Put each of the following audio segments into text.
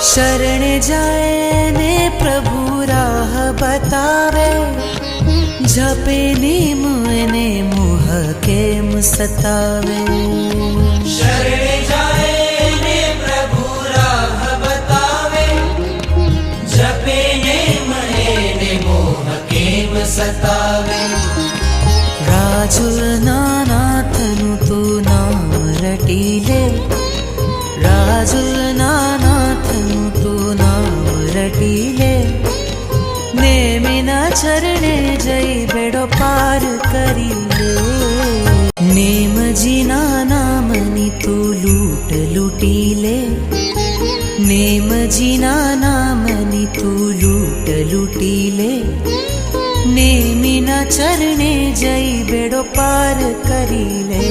शरण जाए ने प्रभु राह बतावे, जपे नेम ने मोह केम सतावे। शरण जाए ने प्रभु राह बतावे, जपे नेम ने मोह केम सतावे। राजुल नानाथनु तू नाम रटी ले, राजुल नानाथनु तू नाम रटी ले। नेमिना चरणे जई बेड़ो पार करी ले। नेम जीना नामनी तू लूट लूटी ले, नेम जीना नामनी तू लूट लूटी ले। नेमिना चरणे जई बेड़ो पार करी ले,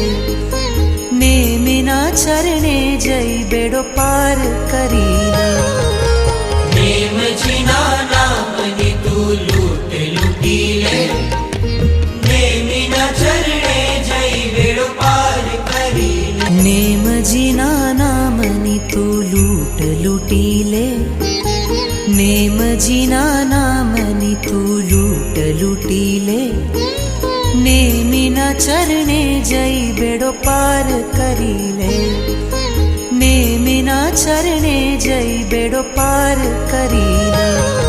नेमिना चरणे जई बेड़ो पार करी ले। नेम जीना नामनी तू लूट लूटी ले, नेमिना चरणे जई बेड़ो पार करी ले। नेम जीना नामनी तू लूट लूटी ले, नेम जीना नामनी तू लूट लूटी ले। नेमिना चरणे जई बेड़ो पार करी ले, नेमिना चरणे जई बेड़ो पार करी ले।